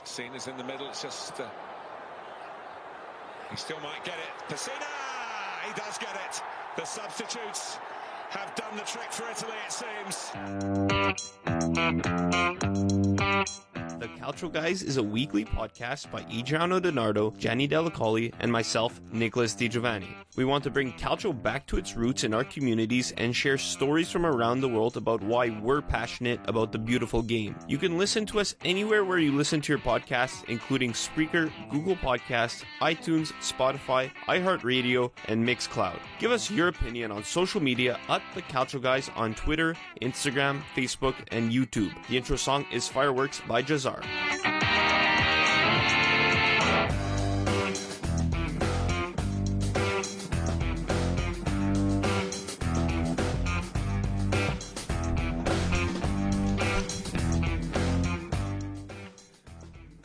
Cena's in the middle. It's just he still might get it. Pessina, he does get it. The substitutes have done the trick for Italy, it seems. The Calcio Guys is a weekly podcast by Adriano Donardo, Gianni Della Colli, and myself, Nicholas Di Giovanni. We want to bring Calcio back to its roots in our communities and share stories from around the world about why we're passionate about the beautiful game. You can listen to us anywhere where you listen to your podcasts, including Spreaker, Google Podcasts, iTunes, Spotify, iHeartRadio, and Mixcloud. Give us your opinion on social media at The Calcio Guys on Twitter, Instagram, Facebook, and YouTube. The intro song is Fireworks by Jazar.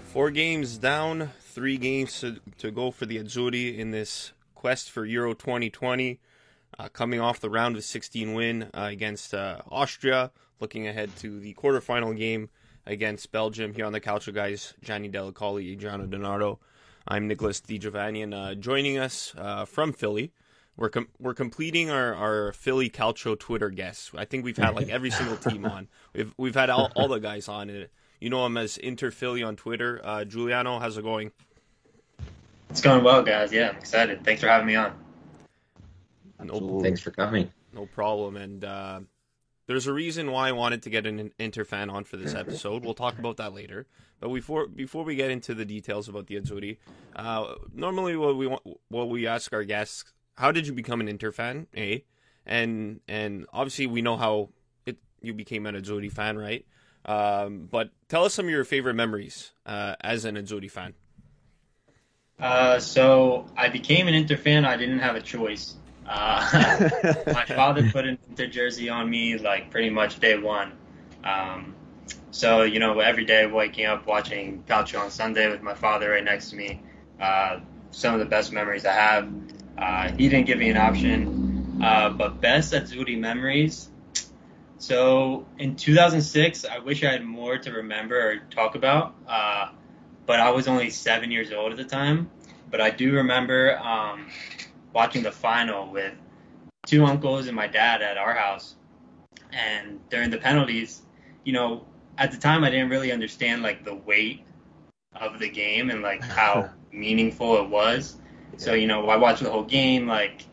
Four games down, 3 games to go for the Azzurri in this quest for Euro 2020. Coming off the round of 16 win against Austria, looking ahead to the quarterfinal game against Belgium here on the Calcio Guys. Gianni Della Colli, Adriano Donardo. I'm Nicholas Di Giovanni, and joining us from Philly, we're completing our Philly Calcio Twitter guests. I think we've had like every single team on. We've had all the guys on it. You know him as Inter Philly on Twitter. Giuliano, how's it going? It's going well, guys. Yeah, I'm excited. Thanks for having me on. Thanks for coming. No problem. And there's a reason why I wanted to get an Inter fan on for this episode. We'll talk about that later. But before we get into the details about the Azzurri, normally what we ask our guests, how did you become an Inter fan? And obviously we know how you became an Azzurri fan, right? But tell us some of your favorite memories as an Azzurri fan. So I became an Inter fan. I didn't have a choice. My father put an Inter jersey on me like pretty much day one. So, you know, every day waking up, watching Calcio on Sunday with my father right next to me, some of the best memories I have. He didn't give me an option, but best Azzurri memories. So in 2006, I wish I had more to remember or talk about, but I was only 7 years old at the time. But I do remember watching the final with 2 uncles and my dad at our house. And during the penalties, you know, at the time I didn't really understand like the weight of the game and like how meaningful it was. So, you know, I watched the whole game, like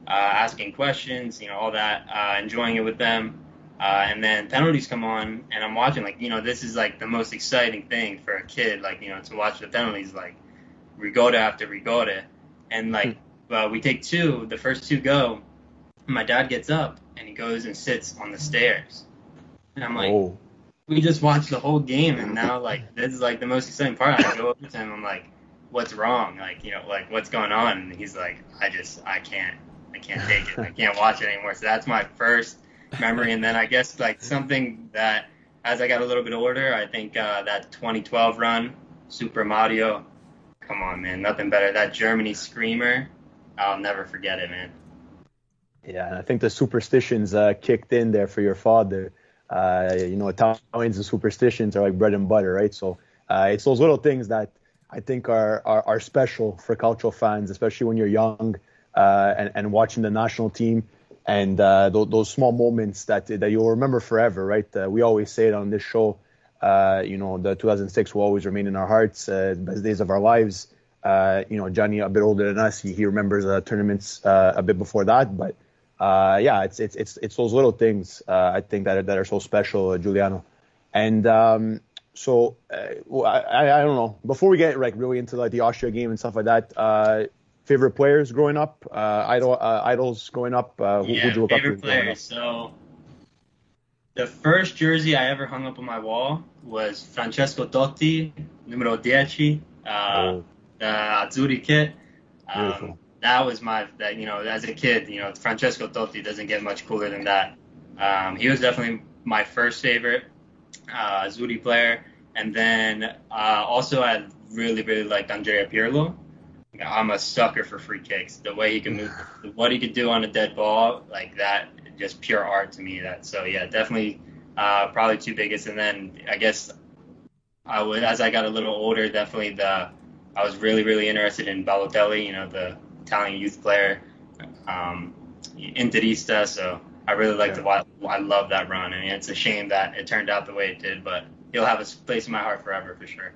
asking questions, you know, all that, enjoying it with them. And then penalties come on, and I'm watching, like, you know, this is, like, the most exciting thing for a kid, like, you know, to watch the penalties, like, rigore after rigore. And, like, we take 2, the first 2 go, and my dad gets up, and he goes and sits on the stairs. And I'm like, we just watched the whole game, and now, like, this is, like, the most exciting part. I go over to him, I'm like, what's wrong? Like, you know, like, what's going on? And he's like, I can't take it. I can't watch it anymore. So that's my first memory. And then I guess like something that as I got a little bit older, I think that 2012 run, Super Mario, come on, man, nothing better. That Germany screamer, I'll never forget it, man. Yeah, and I think the superstitions kicked in there for your father. You know, Italians and superstitions are like bread and butter, right? So it's those little things that I think are special for Calcio fans, especially when you're young and watching the national team. And those small moments that you'll remember forever, right? We always say it on this show. You know, the 2006 will always remain in our hearts, best days of our lives. You know, Gianni, a bit older than us, he remembers tournaments a bit before that. But yeah, it's those little things I think that are so special, Giuliano. And so I don't know. Before we get like really into like the Austria game and stuff like that. Favorite players growing up, idols growing up. Who'd you look up to? Favorite players. So the first jersey I ever hung up on my wall was Francesco Totti, numero 10, the Azzurri kit. That was you know, as a kid, you know, Francesco Totti doesn't get much cooler than that. He was definitely my first favorite Azzurri player, and then also I really liked Andrea Pirlo. I'm a sucker for free kicks. The way he can move, what he could do on a dead ball, like that, just pure art to me. So yeah, definitely probably 2 biggest. And then I guess as I got a little older, definitely I was really, really interested in Balotelli, the Italian youth player, Interista. So I really liked I love that run. I mean, it's a shame that it turned out the way it did, but he'll have a place in my heart forever for sure.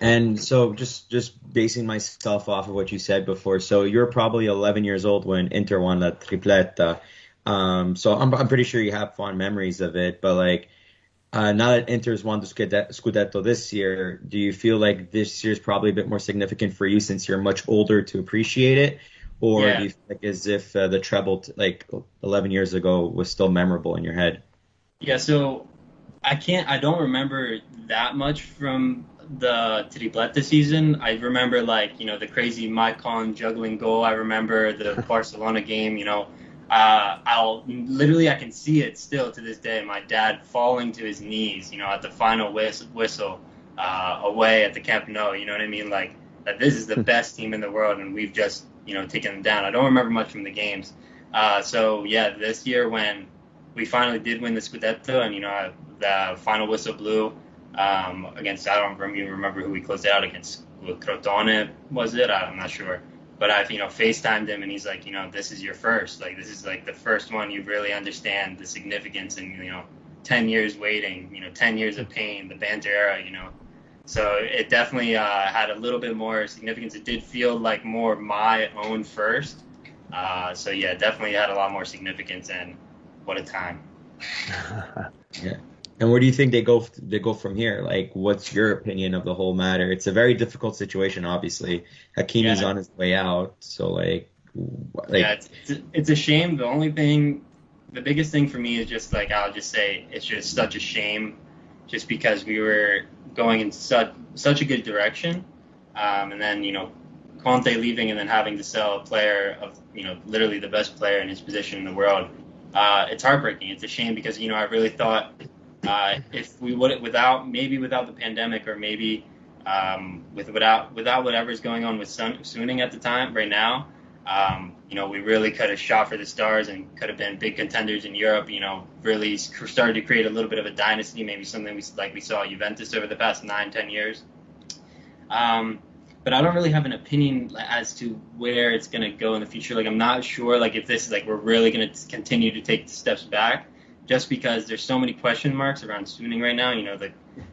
And so just basing myself off of what you said before, so you're probably 11 years old when Inter won the tripletta. So I'm pretty sure you have fond memories of it, but like, now that Inter's won the Scudetto this year, do you feel like this year's probably a bit more significant for you since you're much older to appreciate it? Or do you feel like as if the treble, like 11 years ago, was still memorable in your head? Yeah, so I don't remember that much from the tripletta season. I remember the crazy Maicon juggling goal. I remember the Barcelona game, I can see it still to this day. My dad falling to his knees, at the final whistle away at the Camp Nou. You know what I mean? Like that. This is the best team in the world, and we've just taken them down. I don't remember much from the games. So yeah, this year when we finally did win the Scudetto, and the final whistle blew against, I don't even remember who we closed it out against. Crotone, was it? I'm not sure. But I've, FaceTimed him, and he's like, this is your first. Like, this is, like, the first one you really understand the significance and, 10 years waiting, 10 years of pain, the banter era, So it definitely had a little bit more significance. It did feel like more my own first. So, yeah, definitely had a lot more significance, and what a time. Yeah. And where do you think they go from here? Like, what's your opinion of the whole matter? It's a very difficult situation, obviously. Hakimi's on his way out, so yeah, it's a shame. The biggest thing for me is just I'll just say it's just such a shame, just because we were going in such a good direction, and then Conte leaving and then having to sell a player of literally the best player in his position in the world. It's heartbreaking. It's a shame because I really thought. If we would, without the pandemic, or maybe without whatever's going on with Suning at the time, right now, we really could have shot for the stars and could have been big contenders in Europe. Really started to create a little bit of a dynasty, maybe something we saw at Juventus over the past 9-10 years. But I don't really have an opinion as to where it's going to go in the future. I'm not sure if this is we're really going to continue to take steps back. Just because there's so many question marks around Suning right now,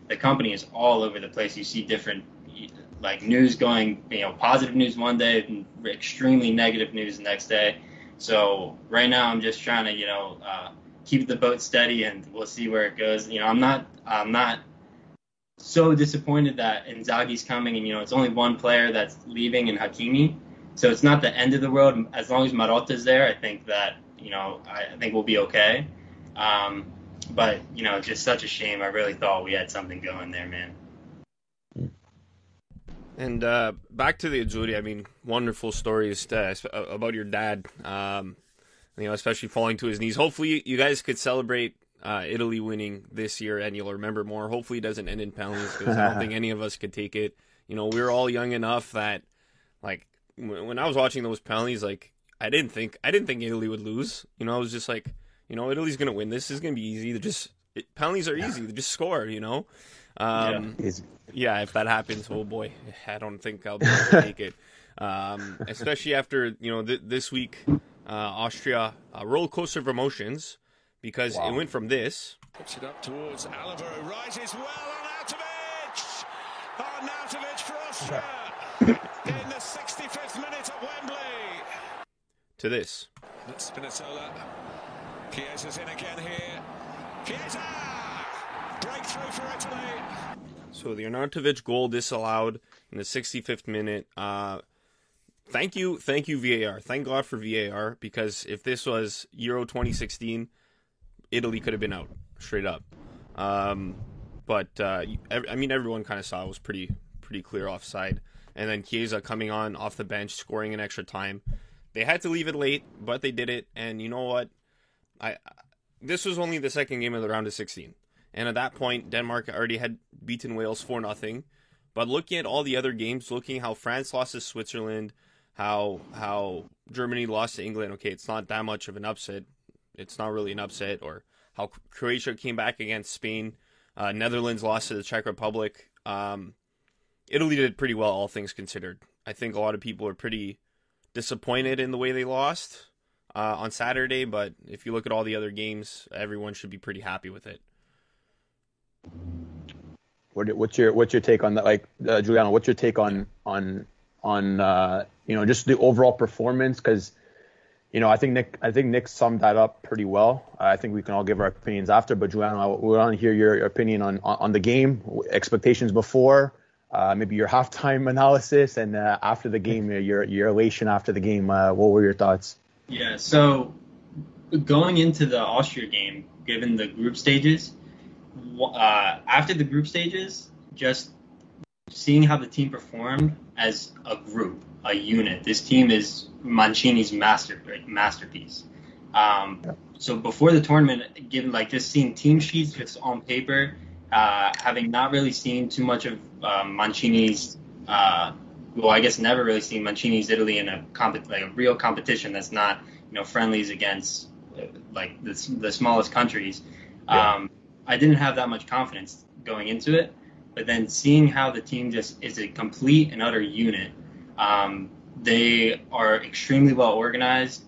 the company is all over the place. You see different news going, positive news one day, and extremely negative news the next day. So right now I'm just trying to keep the boat steady, and we'll see where it goes. I'm not so disappointed that Inzaghi's coming, and it's only one player that's leaving in Hakimi, so it's not the end of the world. As long as Marotta's there, I think that I think we'll be okay. But it's just such a shame. I really thought we had something going there, man. And back to the Azzurri, I mean, wonderful stories about your dad, especially falling to his knees. Hopefully you guys could celebrate Italy winning this year, and you'll remember more. Hopefully it doesn't end in penalties, because I don't think any of us could take it. We were all young enough that, when I was watching those penalties, I didn't think Italy would lose. I was just like, Italy's going to win. This is going to be easy. Penalties are easy. They just score, Yeah, if that happens, oh boy, I don't think I'll be able to take it. Especially after, this week, Austria, a roller coaster of emotions, because it went from this. Puts it up towards Alaba, who rises well on Arnautovic. Arnautovic for Austria in the 65th minute at Wembley. To this. That's Spinazzola. Chiesa's in again here. Chiesa! Breakthrough for Italy. So the Arnautovic goal disallowed in the 65th minute. Thank you VAR. Thank God for VAR, because if this was Euro 2016, Italy could have been out straight up. But everyone kind of saw it was pretty clear offside. And then Chiesa coming on off the bench, scoring in extra time. They had to leave it late, but they did it. And you know what? This was only the second game of the round of 16. And at that point, Denmark already had beaten Wales 4-0. But looking at all the other games, looking how France lost to Switzerland, how Germany lost to England, okay, it's not that much of an upset. It's not really an upset. Or how Croatia came back against Spain Netherlands lost to the Czech Republic. Italy did pretty well, all things considered. I think a lot of people are pretty disappointed in the way they lost on Saturday, but if you look at all the other games, everyone should be pretty happy with it. What's your take on that? Like, Giuliano, what's your take on just the overall performance? Because I think Nick summed that up pretty well. I think we can all give our opinions after, but Giuliano, we want to hear your opinion on the game, expectations before, maybe your halftime analysis, and after the game, your elation after the game. What were your thoughts? Yeah, so going into the Austria game, given the group stages, after the group stages, just seeing how the team performed as a group, a unit. This team is Mancini's masterpiece. So before the tournament, given just seeing team sheets just on paper, having not really seen too much of Mancini's, I guess never really seen Mancini's Italy in a real competition that's not friendlies against the smallest countries. Yeah. I didn't have that much confidence going into it, but then seeing how the team just is a complete and utter unit. They are extremely well organized.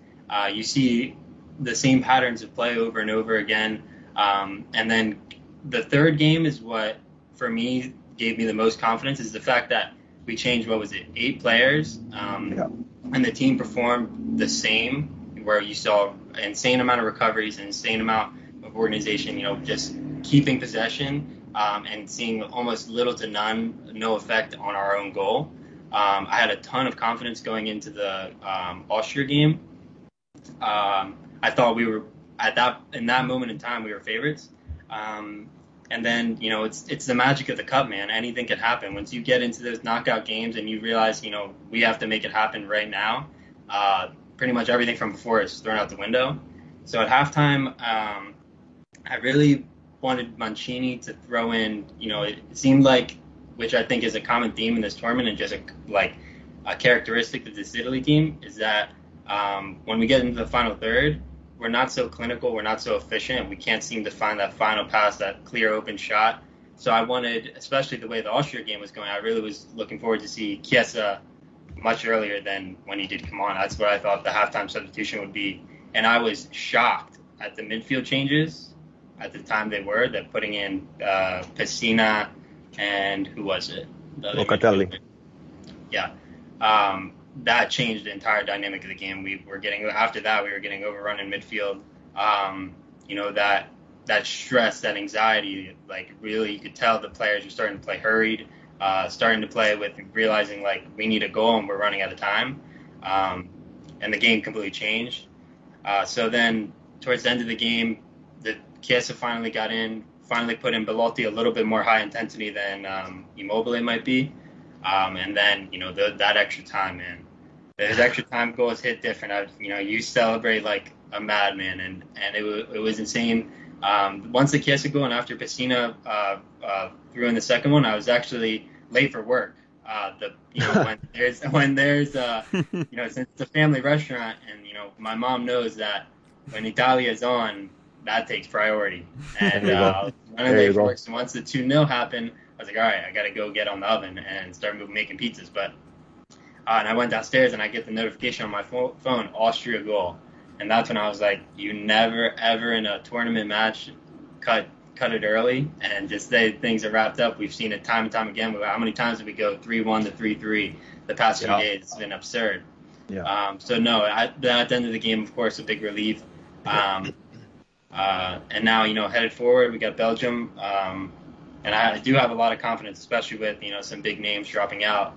You see the same patterns of play over and over again. And then the third game is what, for me, gave me the most confidence, is the fact that we changed, 8 players, and the team performed the same, where you saw an insane amount of recoveries, an insane amount of organization, just keeping possession, and seeing almost little to no effect on our own goal. I had a ton of confidence going into the Austria game. I thought we were in that moment in time we were favorites. And then it's the magic of the cup, man. Anything could happen once you get into those knockout games and you realize we have to make it happen right now. Pretty much everything from before is thrown out the window. So at halftime, I really wanted Mancini to throw in. It seemed like, which I think is a common theme in this tournament and just a characteristic of this Italy team, is that when we get into the final third, we're not so clinical, we're not so efficient, we can't seem to find that final pass, that clear open shot. So I wanted, especially the way the Austria game was going, I really was looking forward to see Chiesa much earlier than when he did come on. That's what I thought the halftime substitution would be. And I was shocked at the midfield changes at the time they were, that putting in Pessina and who was it? Locatelli. Yeah. That changed the entire dynamic of the game. After that, we were getting overrun in midfield. That stress, that anxiety, really you could tell the players were starting to play hurried, starting to play with realizing we need a goal and we're running out of time. And the game completely changed. So then towards the end of the game, the Chiesa finally got in, finally put in Belotti a little bit more high intensity than Immobile might be. And then, that extra time, man. Those extra time goals hit different. You celebrate like a madman, and it was insane. Once the Chiesa goal and after Pessina threw in the second one, I was actually late for work. When there's since it's a family restaurant, and my mom knows that when Italia is on, that takes priority. And running late for work. So once the 2-0 happened, I was like, all right, I got to go get on the oven and start making pizzas. But and I went downstairs and I get the notification on my phone, Austria goal. And that's when I was like, you never, ever in a tournament match cut it early and just say things are wrapped up. We've seen it time and time again. How many times did we go 3-1 to 3-3 the past few days? It's been absurd. Yeah. So, no, at the end of the game, of course, a big relief. And now, headed forward, we got Belgium. And I do have a lot of confidence, especially with, some big names dropping out.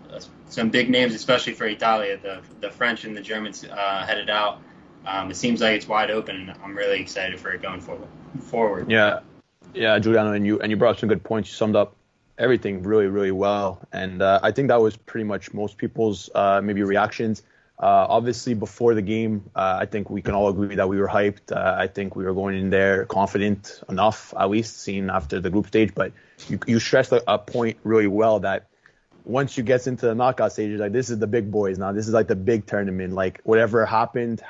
Some big names, especially for Italia. The French and the Germans headed out. It seems like it's wide open, and I'm really excited for it going forward. Yeah, Giuliano, and you brought up some good points. You summed up everything really, really well. And I think that was pretty much most people's maybe reactions. Obviously, before the game, I think we can all agree that we were hyped. I think we were going in there confident enough, at least seen after the group stage. But you stressed a point really well that once you get into the knockout stages, this is the big boys now. This is the big tournament. Whatever happened.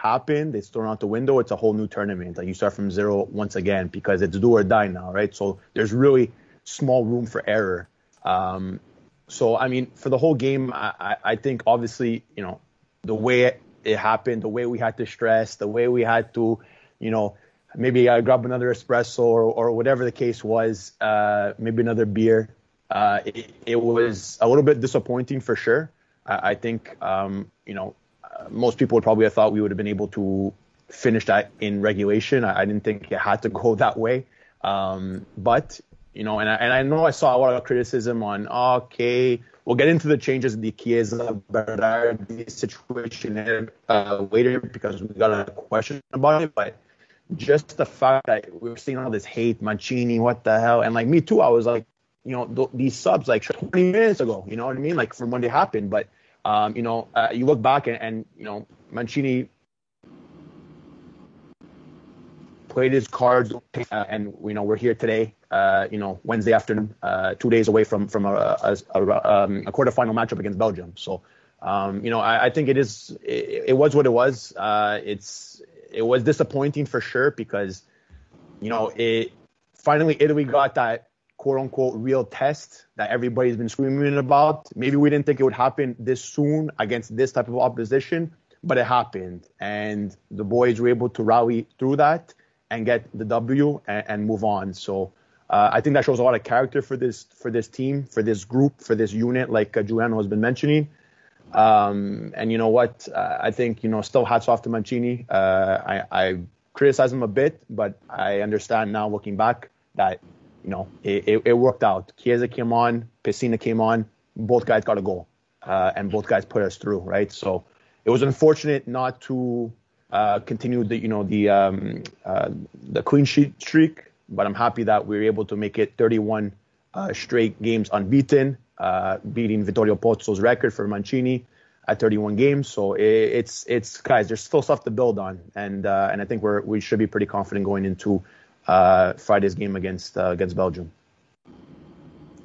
It's thrown out the window. It's a whole new tournament. You start from zero once again because it's do or die now, right? So there's really small room for error. So, I mean, for the whole game, I think obviously, you know, the way it happened, the way we had to stress, the way we had to, you know, maybe grab another espresso or whatever the case was, maybe another beer. It was a little bit disappointing for sure. I think, you know, most people would probably have thought we would have been able to finish that in regulation. I didn't think it had to go that way. But, you know, and I know I saw a lot of criticism on, okay, we'll get into the changes in the Chiesa Berardi situation later because we got a question about it. But just the fact that we were seeing all this hate, Mancini, what the hell? And like me too, I was like, you know, these subs like 20 minutes ago, you know what I mean? Like from when they happened. But, you know, you look back and, you know, Mancini played his cards, and you know we're here today. You know, Wednesday afternoon, 2 days away from a quarterfinal matchup against Belgium. So, you know, I think it was what it was. It was disappointing for sure because, you know, finally Italy got that quote unquote real test that everybody's been screaming about. Maybe we didn't think it would happen this soon against this type of opposition, but it happened, and the boys were able to rally through that and get the W and move on. So I think that shows a lot of character for this team, for this group, for this unit, like Giuliano has been mentioning. And you know what? I think, you know, still hats off to Mancini. I criticize him a bit, but I understand now looking back that, you know, it worked out. Chiesa came on, Pessina came on, both guys got a goal, and both guys put us through, right? So it was unfortunate not to continue the clean sheet streak, but I'm happy that we were able to make it 31 straight games unbeaten, beating Vittorio Pozzo's record for Mancini at 31 games. So it's guys, there's still stuff to build on, and I think we should be pretty confident going into Friday's game against Belgium.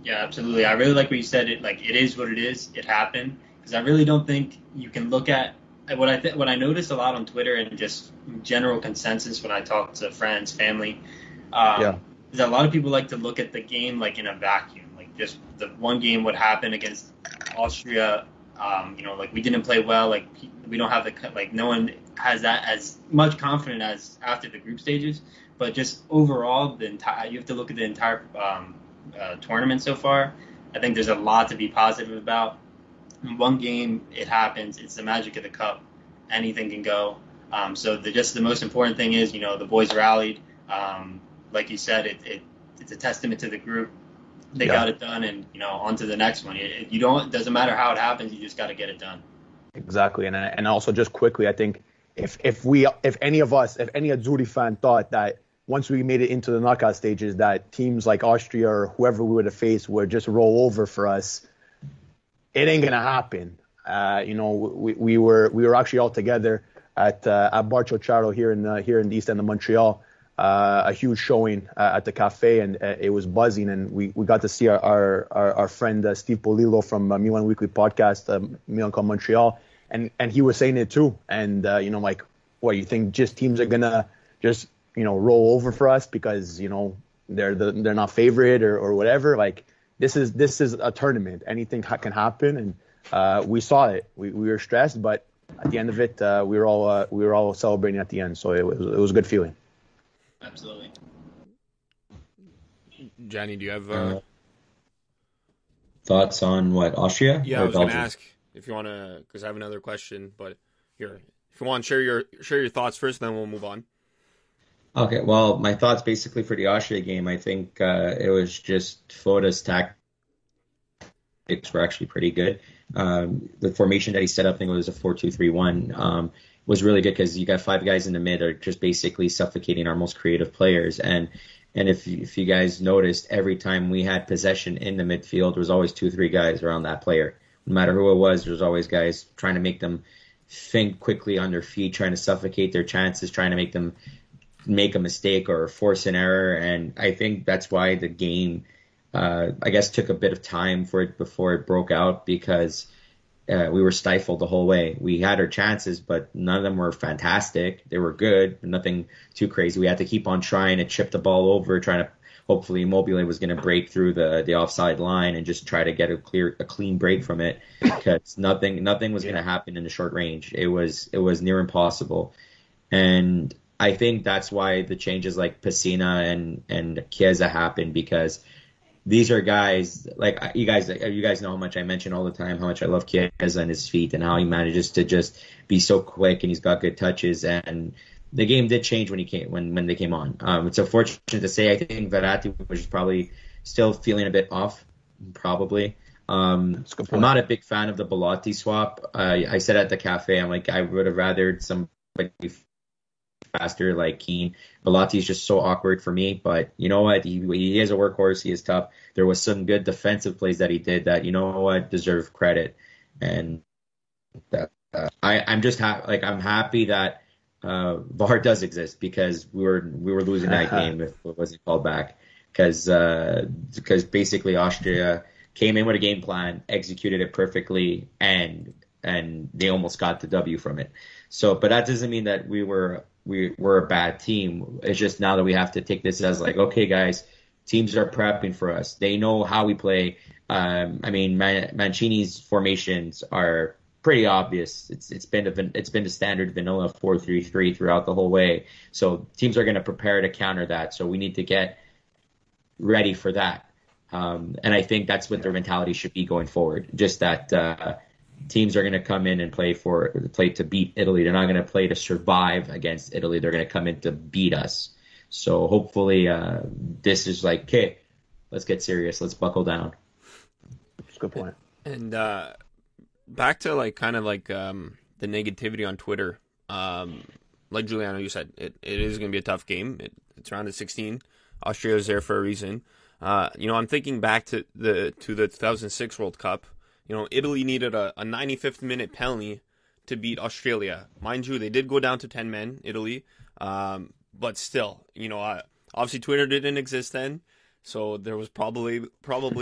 Yeah, absolutely. I really like what you said. It is what it is. It happened, because I really don't think you can look at what I noticed a lot on Twitter and just general consensus when I talk to friends, family. Is that a lot of people like to look at the game like in a vacuum, like just the one game what happened against Austria. You know, like we didn't play well, like we don't have no one has that as much confidence as after the group stages. But just overall, you have to look at the entire tournament so far. I think there's a lot to be positive about. In one game, it happens. It's the magic of the cup. Anything can go. So the most important thing is, you know, the boys rallied. Like you said, it's a testament to the group. They got it done, and, you know, on to the next one. It doesn't matter how it happens. You just got to get it done. Exactly, and also just quickly, I think if any Azzurri fan thought that once we made it into the knockout stages that teams like Austria or whoever we would have faced would just roll over for us, it ain't gonna happen. You know, we were actually all together at Bar Ciociaro here in the east end of Montreal. A huge showing at the cafe, and it was buzzing, and we got to see our friend Steve Polillo from Milan Weekly Podcast, Milan Club Montreal, and he was saying it too. And you know, like, what, you think just teams are gonna just, you know, roll over for us because, you know, they're not favorite or whatever? Like, this is a tournament. Anything can happen, and we saw it. We were stressed, but at the end of it, we were all celebrating at the end. So it was a good feeling. Absolutely. Johnny, do you have thoughts on what, Austria? Yeah, I was going to ask if you want to, because I have another question. But here, if you want to share your thoughts first, then we'll move on. Okay, well, my thoughts basically for the Austria game, I think it was just Foda's tactics were actually pretty good. The formation that he set up, I think it was a 4-2-3-1, was really good because you got five guys in the mid are just basically suffocating our most creative players. And if you guys noticed, every time we had possession in the midfield, there was always 2-3 guys around that player. No matter who it was, there was always guys trying to make them think quickly on their feet, trying to suffocate their chances, trying to make them make a mistake or force an error. And I think that's why the game, I guess, took a bit of time for it before it broke out, because we were stifled the whole way. We had our chances, but none of them were fantastic. They were good, but nothing too crazy. We had to keep on trying to chip the ball over, trying to hopefully Immobile was going to break through the offside line and just try to get a clean break from it, because nothing was going to happen in the short range. It was near impossible. And I think that's why the changes like Pessina and Chiesa happened, because these are guys like you guys know how much I mention all the time how much I love Chiesa and his feet and how he manages to just be so quick and he's got good touches. And the game did change when they came on. It's unfortunate to say. I think Verratti was probably still feeling a bit off, probably. I'm not a big fan of the Belotti swap. I said at the cafe, I'm like, I would have rathered somebody faster like Keane. Belotti is just so awkward for me, but you know what? He is a workhorse. He is tough. There was some good defensive plays that he did that, you know what, deserve credit. And I'm just I'm happy that VAR does exist, because we were losing that game if it wasn't called back, because basically Austria came in with a game plan, executed it perfectly, and they almost got the W from it. So, but that doesn't mean that we're a bad team. It's just now that we have to take this as like, okay, guys, teams are prepping for us. They know how we play. Mancini's formations are pretty obvious. It's been the standard vanilla 4-3-3 throughout the whole way. So teams are going to prepare to counter that. So we need to get ready for that. And I think that's what their mentality should be going forward. Just that teams are going to come in and play to beat Italy. They're not going to play to survive against Italy. They're going to come in to beat us. So hopefully this is like, okay, let's get serious. Let's buckle down. That's a good point. And back to the negativity on Twitter. Like Giuliano, you said, it is going to be a tough game. It's round of 16. Austria is there for a reason. I'm thinking back to the 2006 World Cup. Italy needed a 95th minute penalty to beat Australia. Mind you, they did go down to 10 men, Italy. But still, obviously Twitter didn't exist then, so there was probably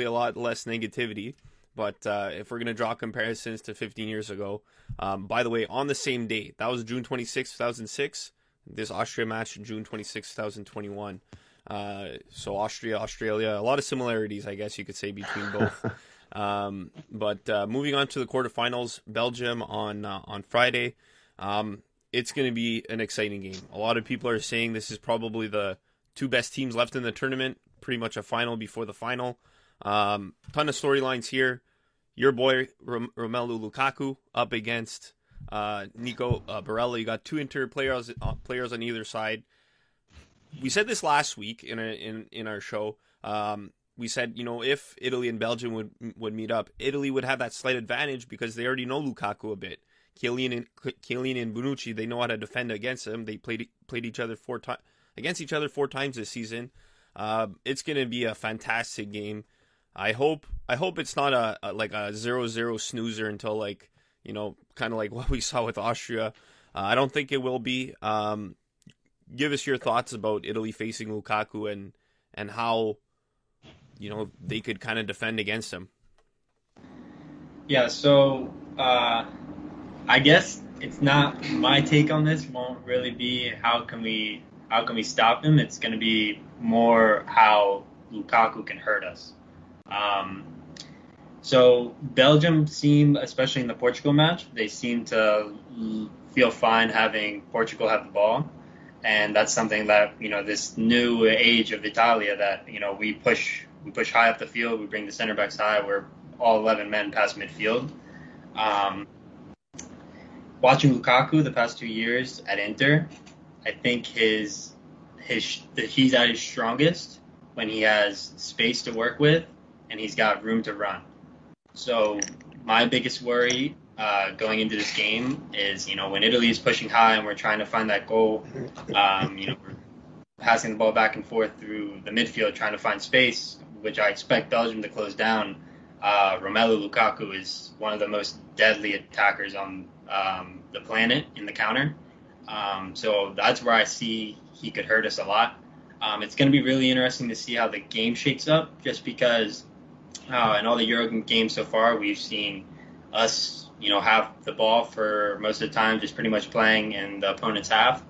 a lot less negativity. But if we're going to draw comparisons to 15 years ago, by the way, on the same day, that was June 26, 2006. This Austria match, June 26, 2021. So Austria, Australia, a lot of similarities, I guess you could say, between both. But moving on to the quarterfinals, Belgium on Friday. It's going to be an exciting game. A lot of people are saying this is probably the two best teams left in the tournament, pretty much a final before the final. Ton of storylines here. Your boy, Romelu Lukaku, up against Nico Barella. You got two Inter players on either side. We said this last week in our show. We said, if Italy and Belgium would meet up, Italy would have that slight advantage because they already know Lukaku a bit. Chiellini and Bonucci, they know how to defend against him. They played each other against each other 4 times this season. It's going to be a fantastic game. I hope it's not a 0-0 snoozer until kind of like what we saw with Austria. I don't think it will be. Give us your thoughts about Italy facing Lukaku and how they could kind of defend against him. Yeah, so I guess it's not my take on this. Won't really be how can we stop him. It's going to be more how Lukaku can hurt us. So Belgium seem, especially in the Portugal match, they seem to feel fine having Portugal have the ball. And that's something that, this new age of Italia that, we push high up the field. We bring the center backs high. We're all 11 men past midfield. Watching Lukaku the past 2 years at Inter, I think he's at his strongest when he has space to work with and he's got room to run. So my biggest worry going into this game is, when Italy is pushing high and we're trying to find that goal, we're passing the ball back and forth through the midfield, trying to find space, which I expect Belgium to close down. Romelu Lukaku is one of the most deadly attackers on the planet in the counter. So that's where I see he could hurt us a lot. It's going to be really interesting to see how the game shakes up, just because in all the Euro games so far, we've seen us, have the ball for most of the time, just pretty much playing in the opponent's half.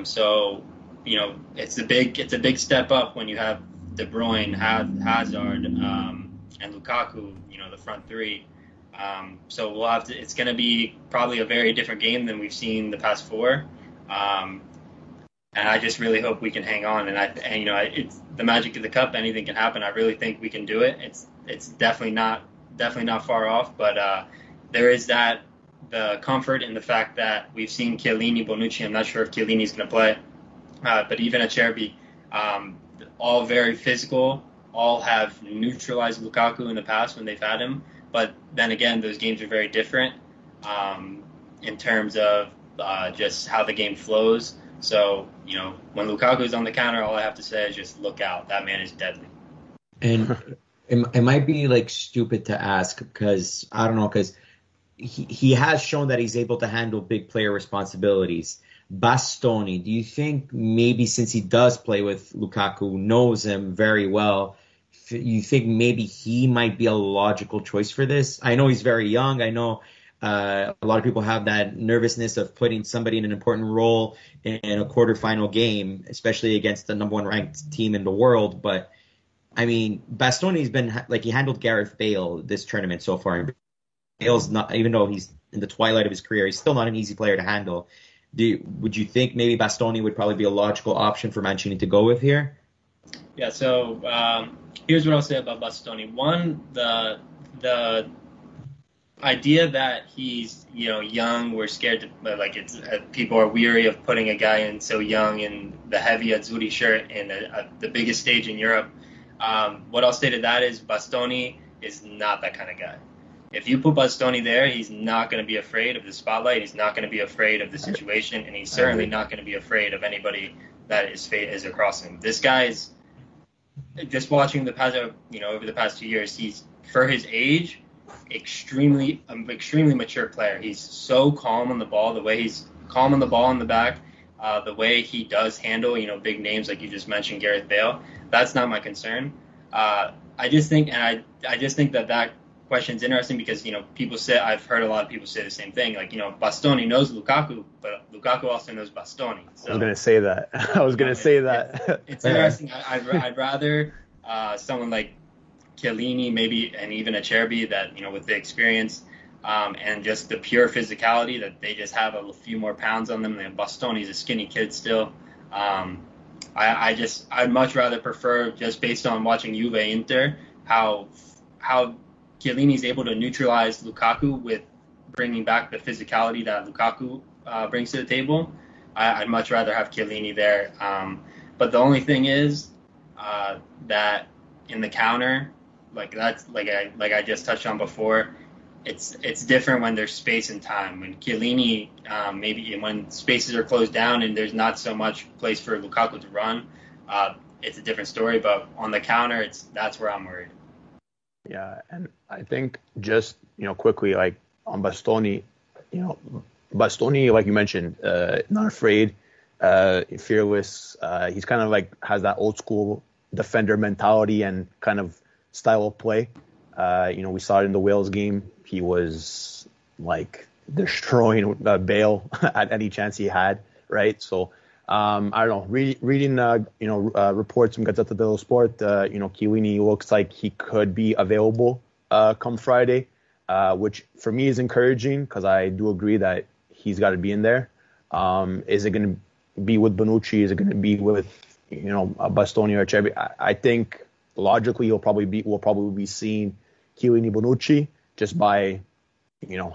So, it's a big step up when you have De Bruyne, Hazard, and Lukaku, the front three. So we'll have to. It's going to be probably a very different game than we've seen the past four. And I just really hope we can hang on. And it's the magic of the cup. Anything can happen. I really think we can do it. It's definitely not far off. But there is the comfort in the fact that we've seen Chiellini, Bonucci. I'm not sure if Chiellini's going to play, but even Acerbi, all very physical. All have neutralized Lukaku in the past when they've had him. But then again, those games are very different in terms of just how the game flows. So, when Lukaku is on the counter, all I have to say is just look out. That man is deadly. And it might be like stupid to ask because I don't know, because he has shown that he's able to handle big player responsibilities. Bastoni, do you think maybe since he does play with Lukaku, knows him very well, you think maybe he might be a logical choice for this? I know he's very young. I know a lot of people have that nervousness of putting somebody in an important role in a quarterfinal game, especially against the number one ranked team in the world. But I mean, Bastoni's been like he handled Gareth Bale this tournament so far. And Bale's not, even though he's in the twilight of his career, he's still not an easy player to handle. Would you think maybe Bastoni would probably be a logical option for Mancini to go with here? Yeah. So here's what I'll say about Bastoni. One, the idea that he's young, we're scared to it's people are weary of putting a guy in so young in the heavy Azzurri shirt in the biggest stage in Europe. What I'll say to that is Bastoni is not that kind of guy. If you put Bastoni there, he's not going to be afraid of the spotlight. He's not going to be afraid of the situation, and he's certainly not going to be afraid of anybody that is across him. This guy is just watching the past over the past 2 years. He's, for his age, extremely mature player. He's so calm on the ball, the way he's calm on the ball in the back, the way he does handle big names like you just mentioned, Gareth Bale. That's not my concern. I just think that question's interesting because people say, I've heard a lot of people say the same thing, like Bastoni knows Lukaku, but Lukaku also knows Bastoni. So, I was gonna say that. It's interesting. I'd rather someone like Chiellini, maybe, and even Acerbi that with the experience and just the pure physicality that they just have a few more pounds on them. And Bastoni's a skinny kid still. I'd much rather prefer, just based on watching Juve Inter, how Chiellini's able to neutralize Lukaku with bringing back the physicality that Lukaku brings to the table. I'd much rather have Chiellini there. But the only thing is that in the counter, like I just touched on before, it's different when there's space and time. When Chiellini, maybe when spaces are closed down and there's not so much place for Lukaku to run, it's a different story. But on the counter, that's where I'm worried. Yeah, and I think just quickly, like on Bastoni, Bastoni, like you mentioned, not afraid, fearless. He's kind of like has that old school defender mentality and kind of style of play. We saw it in the Wales game. He was like destroying Bale at any chance he had, right? So I don't know. Reading reports from Gazzetta dello Sport, Chiellini looks like he could be available come Friday, which for me is encouraging because I do agree that he's got to be in there. Is it going to be with Bonucci? Is it going to be with Bastoni or Acerbi? I think logically we'll probably be seeing Chiellini, Bonucci just by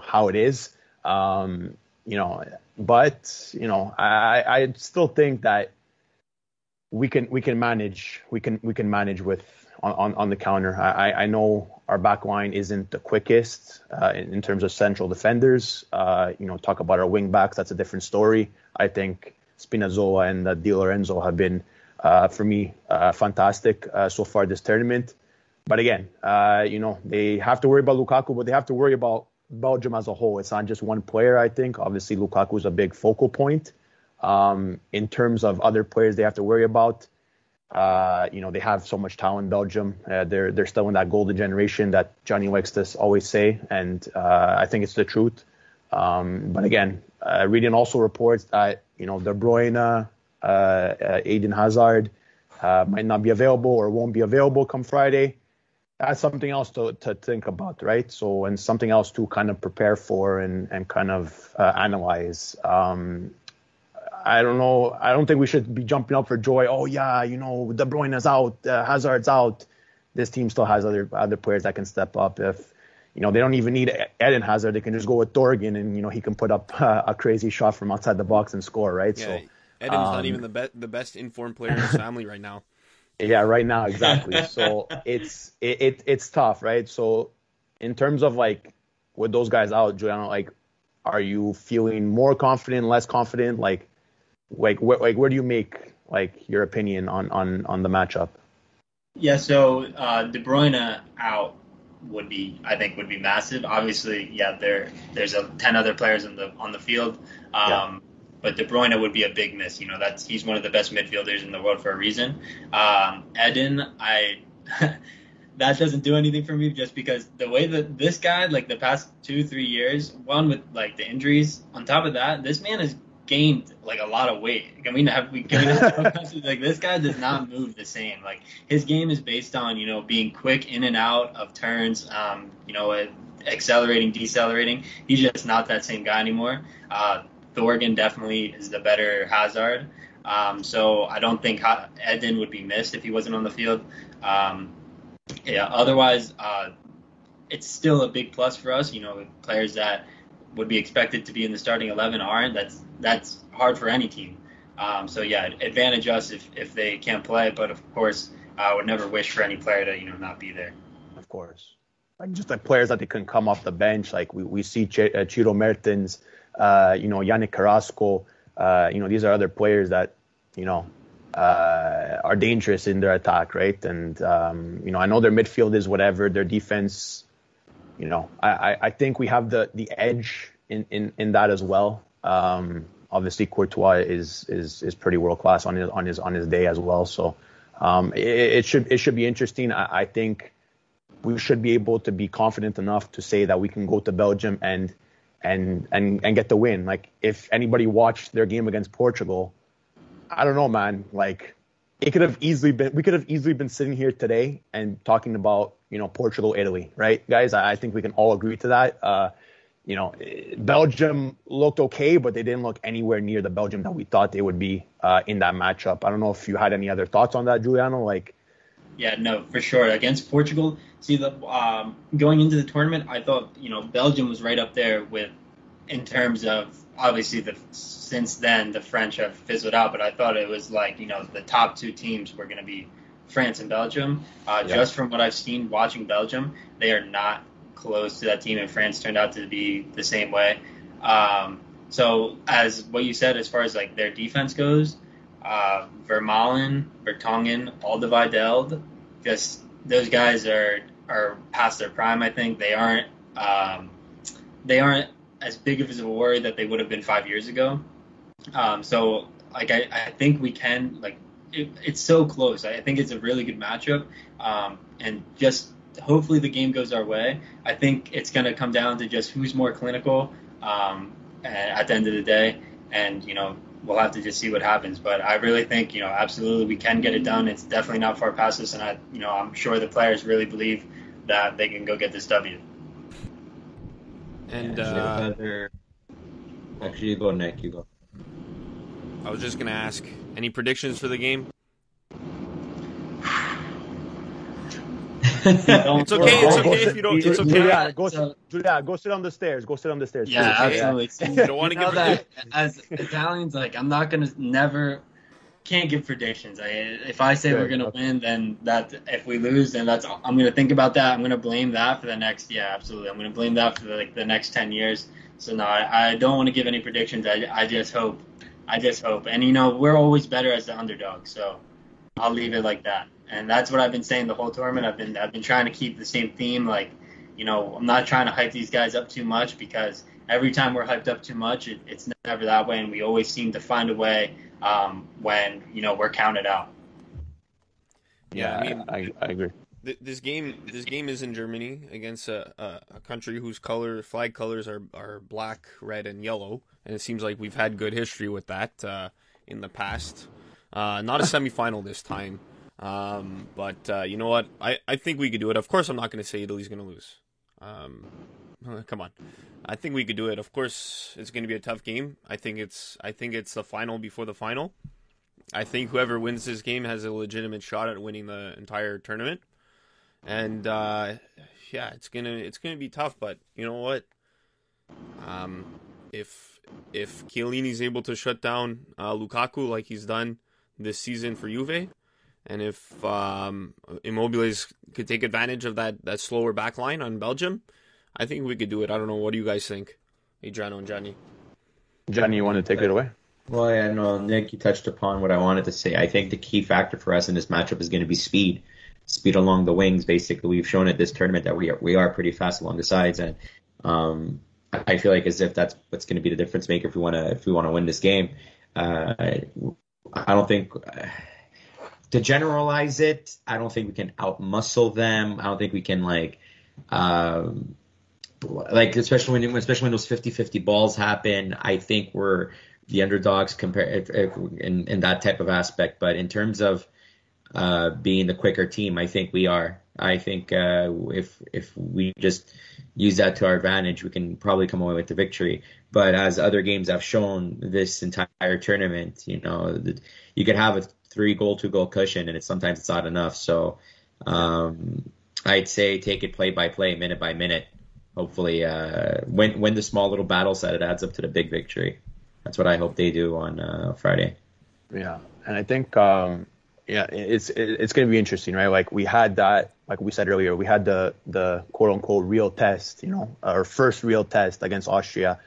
how it is. But I still think that we can manage with on the counter. I know our back line isn't the quickest in terms of central defenders. Talk about our wing backs, that's a different story. I think Spinazzola and Di Lorenzo have been for me fantastic so far this tournament. But again, they have to worry about Lukaku, but they have to worry about Belgium as a whole. It's not just one player, I think. Obviously, Lukaku is a big focal point. In terms of other players they have to worry about, they have so much talent in Belgium. They're still in that golden generation that Johnny likes to always say, and I think it's the truth. But again, reading also reports that, De Bruyne, Eden Hazard, might not be available or won't be available come Friday. That's something else to think about, right? So, and something else to kind of prepare for and kind of analyze. I don't know. I don't think we should be jumping up for joy. Oh yeah, De Bruyne is out, Hazard's out. This team still has other players that can step up. If they don't even need Eden Hazard, they can just go with Thorgan, and he can put up a crazy shot from outside the box and score, right? Yeah, so Eden's not even the best informed player in his family right now. Yeah, right now, exactly. So it's tough, right? So in terms of with those guys out, Giuliano, are you feeling more confident, less confident? Where do you make your opinion on the matchup? Yeah, so De Bruyne out would be massive. Obviously, yeah, there's 10 other players on the field. But De Bruyne would be a big miss. He's one of the best midfielders in the world for a reason. Eden, that doesn't do anything for me just because the way that this guy, the past 2-3 years, one with the injuries, on top of that, this man has gained a lot of weight. Can we this guy does not move the same. His game is based on being quick in and out of turns, accelerating, decelerating. He's just not that same guy anymore. Thorgan definitely is the better Hazard. So I don't think Eden would be missed if he wasn't on the field. Otherwise, it's still a big plus for us. Players that would be expected to be in the starting 11 aren't. That's hard for any team. Advantage us if they can't play. But of course, I would never wish for any player to not be there. Of course, just players that they can come off the bench. We see Ciro Mertens. Yannick Carrasco, these are other players that, are dangerous in their attack, right? And, I know their midfield is whatever, their defense, I think we have the edge in that as well. Obviously Courtois is pretty world class on his day as well. So, it should be interesting. I think we should be able to be confident enough to say that we can go to Belgium and get the win. If anybody watched their game against Portugal, I don't know, man. We could have easily been sitting here today and talking about Portugal, Italy, right, guys? I think we can all agree to that. Belgium looked okay, but they didn't look anywhere near the Belgium that we thought they would be in that matchup. I don't know if you had any other thoughts on that, Giuliano. Yeah, no, for sure. Against Portugal, going into the tournament, I thought, Belgium was right up there in terms of, obviously, since then, the French have fizzled out, but I thought it was the top two teams were going to be France and Belgium. Just from what I've seen watching Belgium, they are not close to that team, and France turned out to be the same way. So as what you said, as far as their defense goes, Vermaelen, Vertonghen, Alderweireld, just those guys are past their prime. I think they aren't as big of a worry that they would have been 5 years ago. So I think we can it's so close. I think it's a really good matchup, and just hopefully the game goes our way. I think it's going to come down to just who's more clinical at the end of the day, and we'll have to just see what happens. But I really think, absolutely we can get it done. It's definitely not far past us, and I'm sure the players really believe that they can go get this W. And actually, you go, Nick. You go. I was just gonna ask, any predictions for the game? It's okay if you don't. It's okay. Julia, go sit on the stairs. Yeah, absolutely. You don't want to give that as Italians, I'm not gonna can't give predictions. If I say we're gonna win, then if we lose, then I'm gonna think about that. I'm gonna blame that for the next. Yeah, absolutely. I'm gonna blame that for the next 10 years. So no, I don't want to give any predictions. I just hope. And we're always better as the underdog. So I'll leave it like that. And that's what I've been saying the whole tournament. I've been trying to keep the same theme. I'm not trying to hype these guys up too much, because every time we're hyped up too much, it's never that way, and we always seem to find a way when we're counted out. Yeah, I agree. This game is in Germany against a country whose flag colors are black, red, and yellow, and it seems like we've had good history with that in the past. Not a semifinal this time. But you know what? I think we could do it. Of course, I'm not going to say Italy's going to lose. Come on. I think we could do it. Of course, it's going to be a tough game. I think it's the final before the final. I think whoever wins this game has a legitimate shot at winning the entire tournament. And yeah, it's gonna be tough. But you know what? If Chiellini's able to shut down Lukaku like he's done this season for Juve, and if Immobile could take advantage of that slower back line on Belgium, I think we could do it. I don't know. What do you guys think? Adriano and Johnny. Johnny, you want to take it away? Well, yeah, no, Nick, you touched upon what I wanted to say. I think the key factor for us in this matchup is going to be speed. Speed along the wings, basically. We've shown at this tournament that we are pretty fast along the sides, and I feel like as if that's what's going to be the difference maker if we want to win this game. I don't think, to generalize it, I don't think we can outmuscle them. I don't think we can especially when those 50-50 balls happen. I think we're the underdogs compared in that type of aspect. But in terms of being the quicker team, I think we are. I think if we just use that to our advantage, we can probably come away with the victory. But as other games have shown this entire tournament, you could have a 3-goal, 2-goal cushion, and sometimes it's not enough. So I'd say take it play by play, minute by minute. Hopefully, win the small little battles that it adds up to the big victory. That's what I hope they do on Friday. Yeah, and I think it's going to be interesting, right? Like we had that, like we said earlier, we had the quote unquote real test, our first real test against Austria.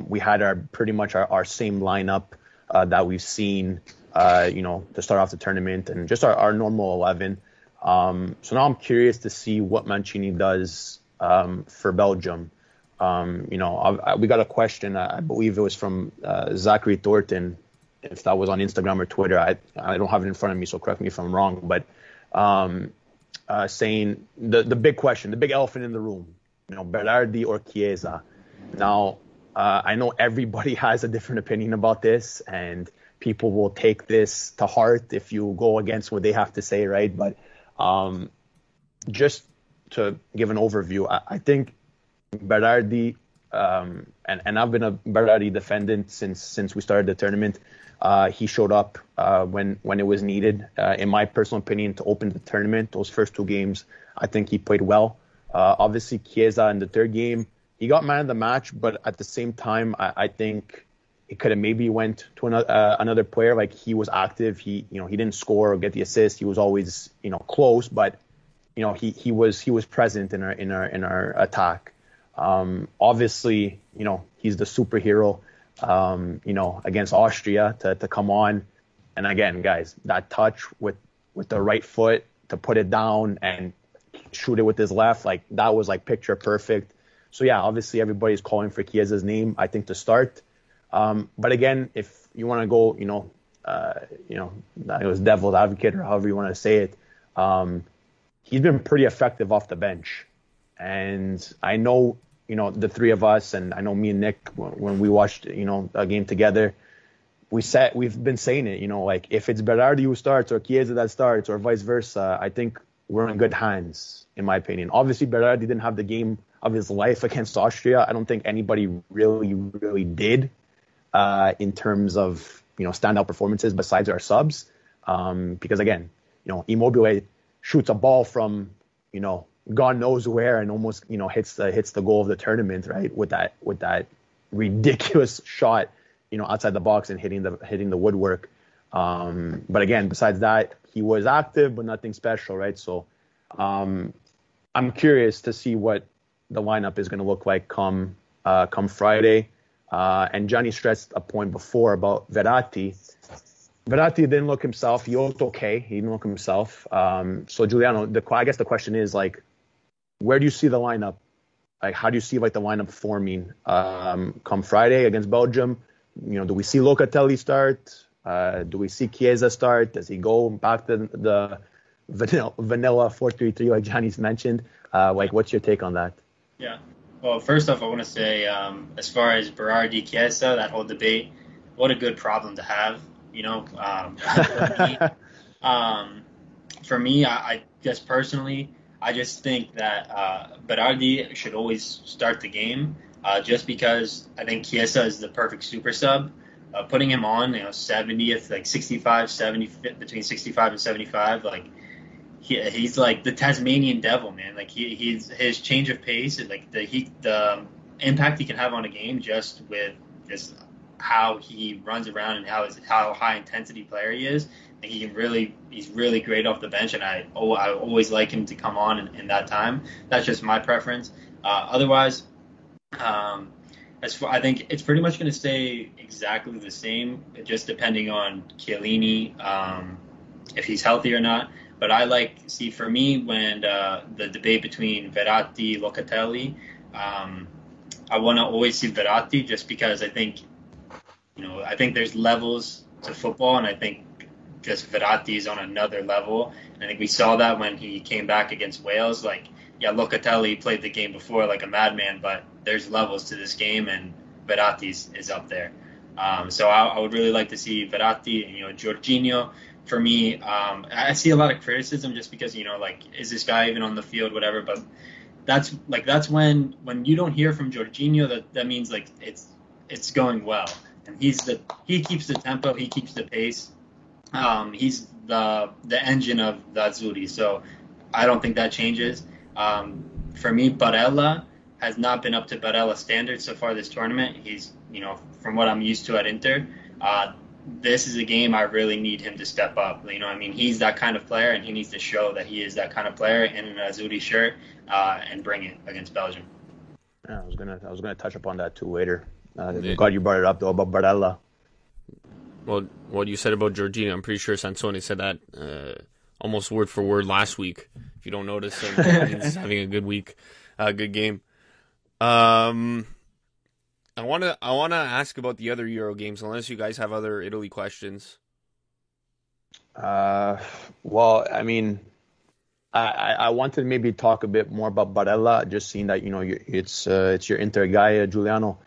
We had pretty much our same lineup that we've seen, to start off the tournament, and just our normal 11. So now I'm curious to see what Mancini does for Belgium. We got a question, I believe it was from Zachary Thornton, if that was on Instagram or Twitter. I don't have it in front of me, so correct me if I'm wrong. But saying the big question, the big elephant in the room, Berardi or Chiesa. Now, I know everybody has a different opinion about this, and people will take this to heart if you go against what they have to say, right? But just to give an overview, I think Berardi, and I've been a Berardi defendant since we started the tournament. He showed up when it was needed. In my personal opinion, to open the tournament, those first 2 games, I think he played well. Obviously, Chiesa in the third game, he got man of the match, but at the same time, I think it could have maybe went to another player. Like, he was active. He didn't score or get the assist. He was always close, but he was present in our attack. Obviously, he's the superhero, against Austria to come on. And again, guys, that touch with the right foot to put it down and shoot it with his left, that was picture perfect. So yeah, obviously everybody's calling for Chiesa's name, I think, to start. But again, if you want to go, it was devil's advocate or however you want to say it, he's been pretty effective off the bench. And I know, the three of us, and I know me and Nick, when we watched, a game together, we've been saying it, if it's Berardi who starts or Chiesa that starts or vice versa, I think we're in good hands, in my opinion. Obviously, Berardi didn't have the game of his life against Austria. I don't think anybody really, really did in terms of, standout performances besides our subs. Because again, Immobile shoots a ball from, God knows where and almost, hits the goal of the tournament, right? With that ridiculous shot, outside the box and hitting the woodwork. But again, besides that, he was active, but nothing special, right? So I'm curious to see what the lineup is going to look like come Friday. And Johnny stressed a point before about Verratti. Verratti didn't look himself. He looked okay. He didn't look himself. So Giuliano, I guess the question is where do you see the lineup? How do you see the lineup forming come Friday against Belgium? Do we see Locatelli start? Do we see Chiesa start? Does he go back to the vanilla 4-3-3 like Johnny's mentioned? What's your take on that? Yeah. Well, first off, I want to say, as far as Berardi, Chiesa, that whole debate, what a good problem to have. You know, for me, I just personally, I just think that Berardi should always start the game, just because I think Chiesa is the perfect super sub. Putting him on, 70th, like 65, 70, between 65 and 75, like he's like the Tasmanian devil, man. Like his change of pace, like the impact he can have on a game just with just how he runs around and how high intensity player he is. And he's really great off the bench, and I always like him to come on in that time. That's just my preference. Otherwise, I think it's pretty much going to stay exactly the same, just depending on Chiellini, if he's healthy or not. But for me, when the debate between Verratti, Locatelli, I want to always see Verratti, just because I think there's levels to football, and I think just Verratti is on another level. And I think we saw that when he came back against Wales. Like, yeah, Locatelli played the game before like a madman, but there's levels to this game, and Verratti is up there. So I would really like to see Verratti, Jorginho. For me, I see a lot of criticism just because, is this guy even on the field, whatever. But that's when you don't hear from Jorginho, that means like it's going well. And he keeps the tempo, he keeps the pace. He's the engine of the Azzurri, so I don't think that changes. For me, Barella has not been up to Barella standards so far this tournament. He's, from what I'm used to at Inter, this is a game I really need him to step up. He's that kind of player, and he needs to show that he is that kind of player in an Azzurri shirt, and bring it against Belgium. Yeah, I was gonna touch upon that too later. I'm glad you brought it up though about Barella. Well, what you said about Jorginho, I'm pretty sure Sansone said that almost word for word last week. If you don't notice, he's having a good week, good game. I wanna ask about the other Euro games, unless you guys have other Italy questions. Well, I wanted to maybe talk a bit more about Barella, just seeing that it's your Inter guy, Giuliano.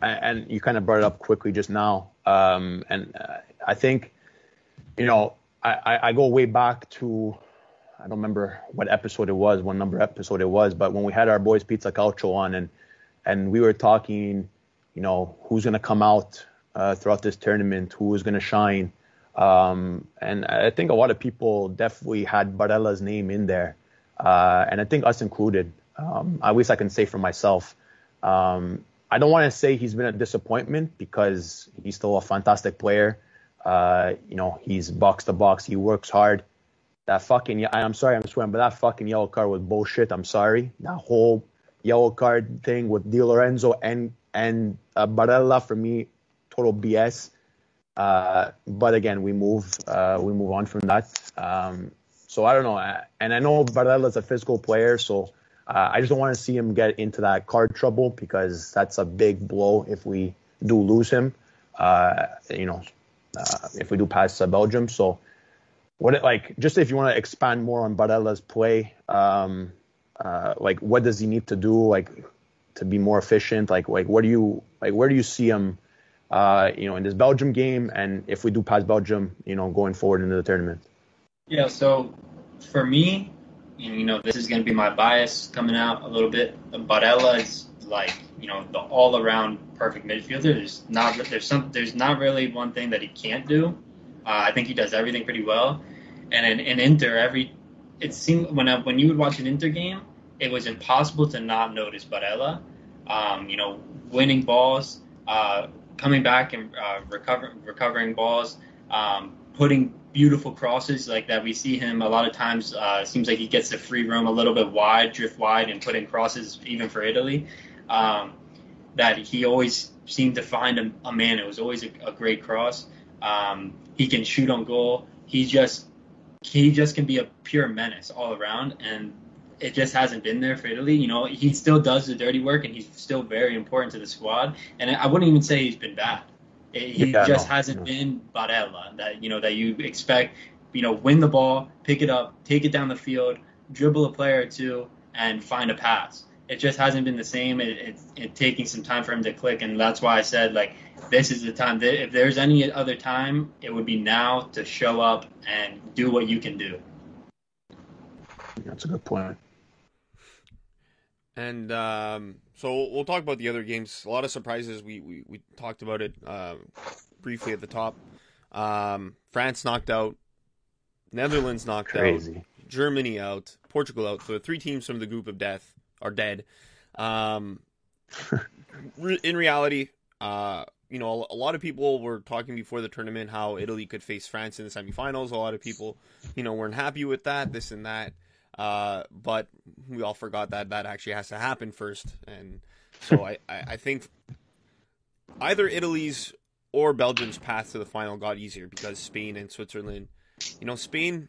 And you kind of brought it up quickly just now. I think, I go way back to, I don't remember what number episode it was, but when we had our boys Pizza Calcio on, and we were talking, who's going to come out throughout this tournament, who is going to shine. And I think a lot of people definitely had Barella's name in there. And I think us included. At least I can say for myself. I don't want to say he's been a disappointment, because he's still a fantastic player. He's box to box. He works hard. I'm sorry, I'm swearing, but that fucking yellow card was bullshit. I'm sorry. That whole yellow card thing with Di Lorenzo and Barella, for me, total BS. But again, we move on from that. So I don't know. And I know Barella's a physical player, so I just don't want to see him get into that card trouble, because that's a big blow if we do lose him. If we do pass Belgium. So just if you want to expand more on Barella's play, what does he need to do, to be more efficient? Where do you see him, in this Belgium game, and if we do pass Belgium, going forward into the tournament? Yeah. So for me, this is going to be my bias coming out a little bit. Barella is the all-around perfect midfielder. There's not really one thing that he can't do. I think he does everything pretty well. And in Inter, it seemed when you would watch an Inter game, it was impossible to not notice Barella. Winning balls, coming back and recovering balls, putting beautiful crosses like that. We see him a lot of times. Seems like he gets the free roam a little bit wide, drift wide, and put in crosses even for Italy. That he always seemed to find a man. It was always a great cross. He can shoot on goal. He just can be a pure menace all around, and it just hasn't been there for Italy. He still does the dirty work, and he's still very important to the squad. And I wouldn't even say he's been bad. He hasn't been Barella that you expect. Win the ball, pick it up, take it down the field, dribble a player or two, and find a pass. it just hasn't been the same. It's taking some time for him to click, and that's why I said, like, this is the time. If there's any other time, it would be now to show up and do what you can do. That's a good point. And so we'll talk about the other games. A lot of surprises. We talked about it briefly at the top. France knocked out. Netherlands knocked out. Germany out. Portugal out. So the 3 teams from the group of death are dead. In reality, a lot of people were talking before the tournament how Italy could face France in the semifinals. A lot of people, weren't happy with that, this and that. But we all forgot that actually has to happen first. And so I think either Italy's or Belgium's path to the final got easier because Spain and Switzerland, Spain,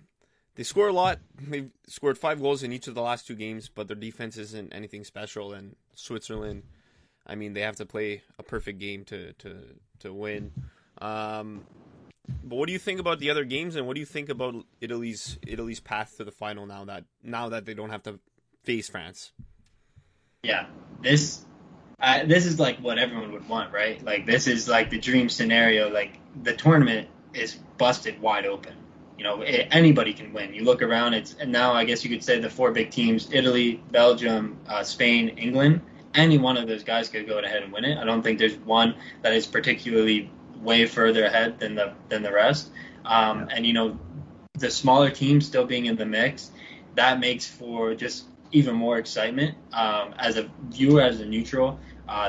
they score a lot. They've scored 5 goals in each of the last 2 games, but their defense isn't anything special. And Switzerland, I mean, they have to play a perfect game to win. But what do you think about the other games, and what do you think about Italy's path to the final now that they don't have to face France? Yeah, this is like what everyone would want, right? Like, this is like the dream scenario. Like, the tournament is busted wide open. Anybody can win. You look around, and now I guess you could say the 4 big teams: Italy, Belgium, Spain, England. Any one of those guys could go ahead and win it. I don't think there's one that is particularly way further ahead than the rest. And the smaller teams still being in the mix, that makes for just even more excitement. As a viewer, as a neutral,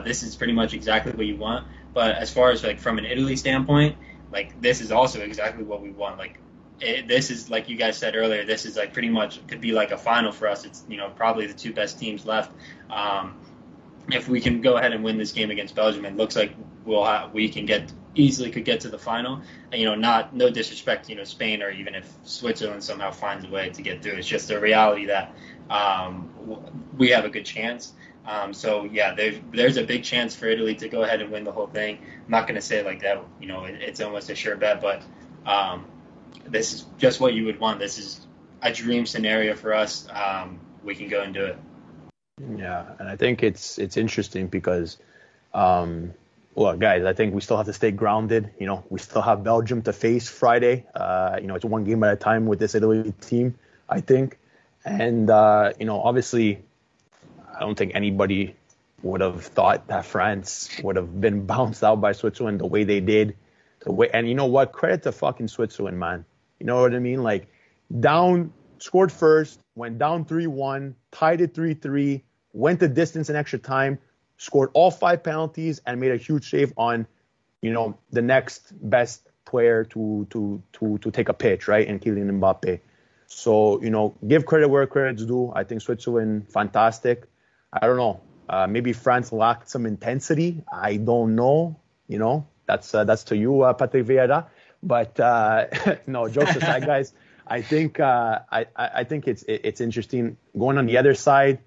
this is pretty much exactly what you want. But as far as like from an Italy standpoint, like, this is also exactly what we want. Like, this is, like you guys said earlier, this is like pretty much could be like a final for us. It's probably the 2 best teams left. If we can go ahead and win this game against Belgium, it looks like we can easily get to the final. And, no disrespect, Spain, or even if Switzerland somehow finds a way to get through. It's just a reality that we have a good chance. So yeah, there's a big chance for Italy to go ahead and win the whole thing. I'm not going to say like that, it's almost a sure bet, but this is just what you would want. This is a dream scenario for us. We can go and do it. Yeah, and I think it's interesting because, guys, I think we still have to stay grounded. We still have Belgium to face Friday. It's 1 game at a time with this Italy team, I think. And, obviously, I don't think anybody would have thought that France would have been bounced out by Switzerland the way they did. And you know what? Credit to fucking Switzerland, man. You know what I mean? Like, scored first, went down 3-1, tied it 3-3, went the distance in extra time, scored all 5 penalties, and made a huge save on, the next best player to take a pitch, right? And Kylian Mbappe. So, give credit where credit's due. I think Switzerland, fantastic. I don't know. Maybe France lacked some intensity. I don't know. That's to you, Patrick Vieira. But no, jokes aside, guys. I think I think it's interesting. Going on the other side,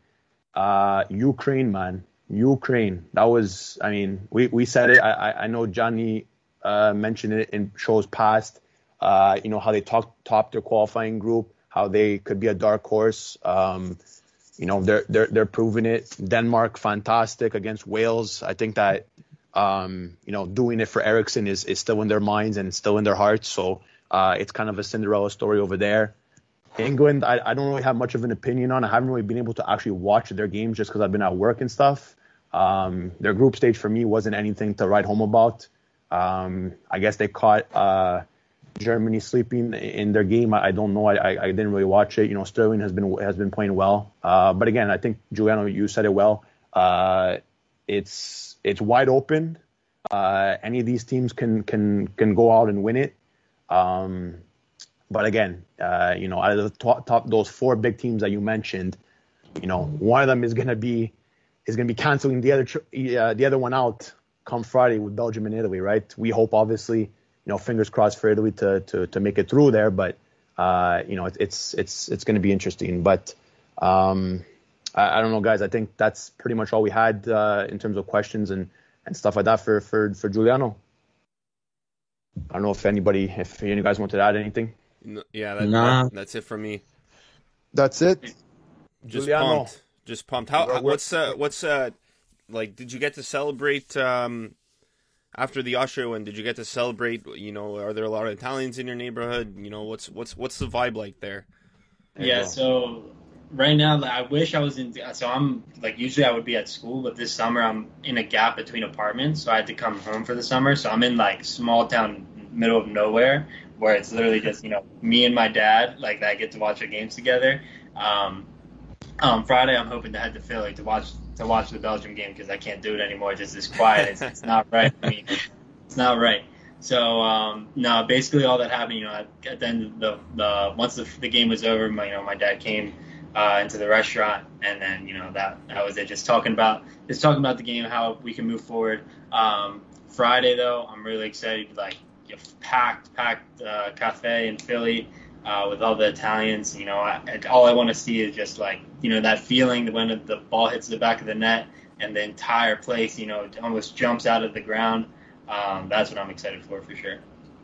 Ukraine, man. Ukraine. That was, I mean, we said it. I know Johnny mentioned it in shows past. How they topped their qualifying group, how they could be a dark horse. They're proving it. Denmark, fantastic against Wales. I think that doing it for Eriksen is still in their minds and still in their hearts. So it's kind of a Cinderella story over there. England, I don't really have much of an opinion on. I haven't really been able to actually watch their games just because I've been at work and stuff. Their group stage for me wasn't anything to write home about. I guess they caught Germany sleeping in their game. I don't know. I didn't really watch it. Sterling has been playing well. But again, I think Giuliano, you said it well. It's wide open. Any of these teams can go out and win it. But again, out of the top those 4 big teams that you mentioned, one of them is gonna be canceling the other one out come Friday with Belgium and Italy, right? We hope, obviously, fingers crossed for Italy to make it through there, but it's going to be interesting. But I don't know, guys. I think that's pretty much all we had in terms of questions and stuff like that for Giuliano. I don't know if any of you guys wanted to add anything. Yeah, that's it for me. That's it. Just Just pumped. What's like? Did you get to celebrate after the Usher win? Did you get to celebrate? You know, are there a lot of Italians in your neighborhood? You know, what's the vibe like there? Yeah. So right now, I wish I was in. So I'm like usually I would be at school, but this summer I'm in a gap between apartments, so I had to come home for the summer. So I'm in like small town, middle of nowhere, where it's literally just me and my dad like that get to watch the games together. Friday I'm hoping to head to Philly to watch the Belgium game because I can't do it anymore. Just this quiet, it's not right for me. It's not right. So no, basically all that happened, at the end of once the game was over, my dad came into the restaurant, and then that was it. Just talking about the game, how we can move forward. Friday though, I'm really excited. Like packed cafe in Philly with all the Italians. All I want to see is just like that feeling when the ball hits the back of the net and the entire place almost jumps out of the ground. That's what I'm excited for sure.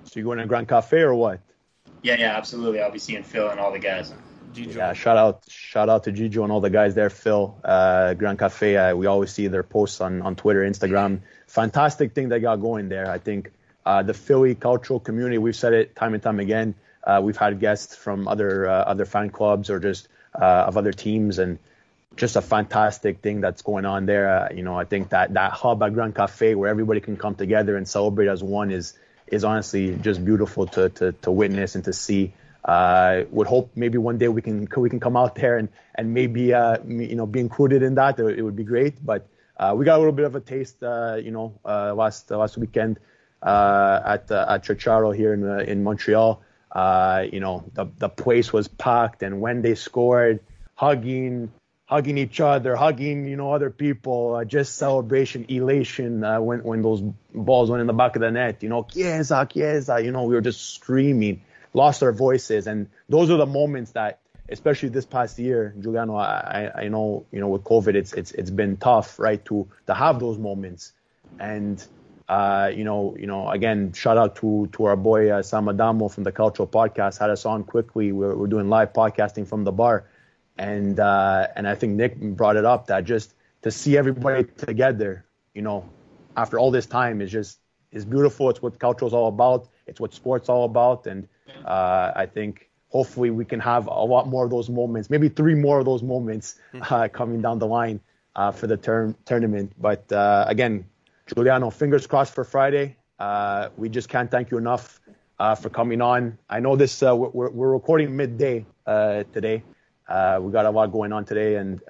So you going to Grand Cafe or what? Yeah, absolutely. I'll be seeing Phil and all the guys. Gijo. Yeah, shout out to Gijo and all the guys there, Phil. Grand Cafe, we always see their posts on Twitter, Instagram. Fantastic thing they got going there. I think the Philly cultural community, we've said it time and time again. We've had guests from other fan clubs or just of other teams, and just a fantastic thing that's going on there. I think that hub at Grand Cafe where everybody can come together and celebrate as one is honestly just beautiful to witness and to see. Would hope maybe one day we can come out there and maybe be included in that. It would be great. But we got a little bit of a taste last weekend at Chicharro here in Montreal. The place was packed, and when they scored, hugging each other, hugging other people, just celebration, elation when those balls went in the back of the net. Chiesa, we were just screaming, lost our voices, and those are the moments that, especially this past year, Giuliano, I know with COVID it's been tough, right, to have those moments. And again, shout out to our boy Sam Adamo from the Cultural Podcast, had us on quickly. We're doing live podcasting from the bar, and I think Nick brought it up that just to see everybody together, after all this time is beautiful. It's what Cultural is all about. It's what sports all about, and I think hopefully we can have a lot more of those moments, maybe 3 more of those moments coming down the line for the tournament. But again, Giuliano, fingers crossed for Friday. We just can't thank you enough for coming on. I know this we're recording midday today. We got a lot going on today, and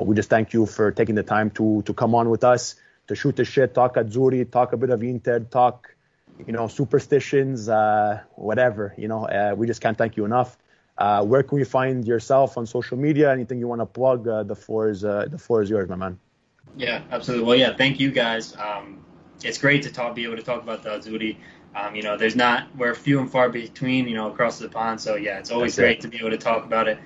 we just thank you for taking the time to come on with us, to shoot the shit, talk Azzurri, talk a bit of Inter, talk superstitions, whatever. We just can't thank you enough. Where can we find yourself on social media? Anything you want to plug? The floor is yours, my man. Yeah, absolutely. Well, yeah, thank you guys. It's great to be able to talk about the Azzurri. We're few and far between, across the pond. So yeah, it's always great to be able to talk about it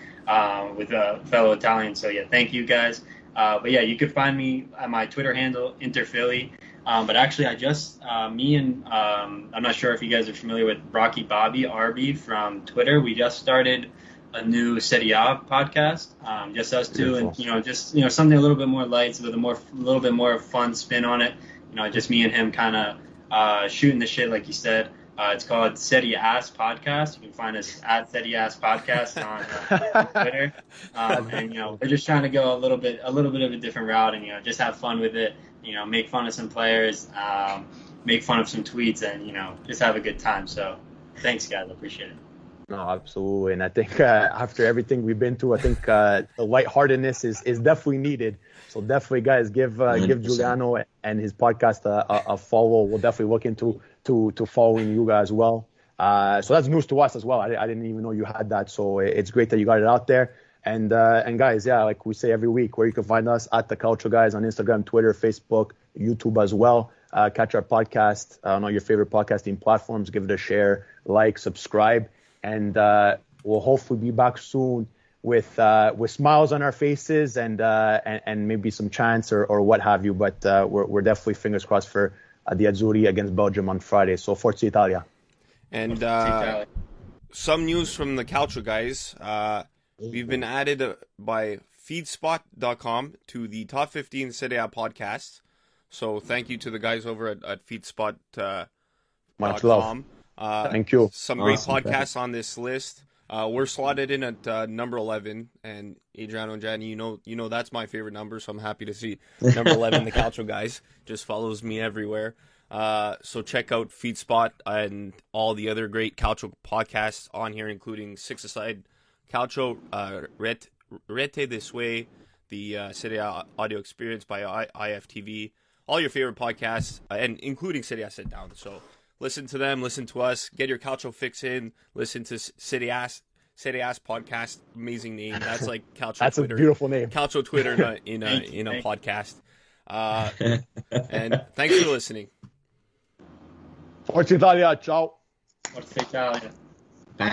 with fellow Italians. So yeah, thank you guys. But yeah, you can find me at my Twitter handle, InterPhilly. But actually, I'm not sure if you guys are familiar with Rocky Bobby RB from Twitter. We just started a new Serie A podcast, just us two, and something a little bit more light, with a little bit more fun spin on it. Just me and him kind of shooting the shit, like you said. It's called Serie Ass Podcast. You can find us at Serie Ass Podcast on Twitter, and we're just trying to go a little bit of a different route, and just have fun with it. Make fun of some players, make fun of some tweets, and just have a good time. So, thanks, guys. I appreciate it. No, absolutely. And I think after everything we've been through, I think the lightheartedness is definitely needed. So definitely, guys, give Giuliano and his podcast a follow. We'll definitely look into to following you guys as well. So that's news to us as well. I didn't even know you had that. So it's great that you got it out there. And guys, yeah, like we say every week, where you can find us at The Culture Guys on Instagram, Twitter, Facebook, YouTube as well. Catch our podcast on all your favorite podcasting platforms. Give it a share, like, subscribe. And we'll hopefully be back soon with smiles on our faces and maybe some chants or what have you. But we're definitely fingers crossed for the Azzurri against Belgium on Friday. So Forza Italia. And some news from the Calcio guys. We've been added by feedspot.com to the top 15 Serie A podcasts. So thank you to the guys over at feedspot.com. Much love. Thank you. Some great podcasts on this list. We're slotted in at number 11, and Adriano and Gianni, you know that's my favorite number, so I'm happy to see number 11, the Calcio guys, just follows me everywhere. So check out Feedspot and all the other great Calcio podcasts on here, including Six Aside Calcio, Rete This Way, the Serie A Audio Experience by IFTV, all your favorite podcasts, and including Serie A Sit Down. So listen to them, listen to us, get your Calcio fix in, listen to Serie A's podcast. Amazing name. That's like Calcio That's Twitter. A beautiful name. Calcio Twitter in a podcast. And thanks for listening. Forza Italia, ciao. Forza Italia. Bye.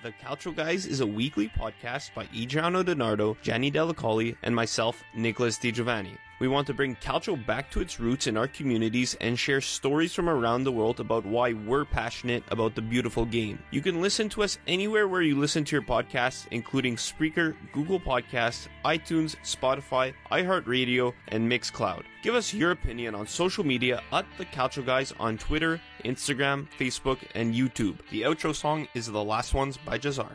The Calcio Guys is a weekly podcast by Adriano Donardo, Gianni Delacoli, and myself, Nicholas Di Giovanni. We want to bring Calcio back to its roots in our communities and share stories from around the world about why we're passionate about the beautiful game. You can listen to us anywhere where you listen to your podcasts, including Spreaker, Google Podcasts, iTunes, Spotify, iHeartRadio, and Mixcloud. Give us your opinion on social media at The Calcio Guys on Twitter, Instagram, Facebook, and YouTube. The outro song is The Last Ones by Jazar.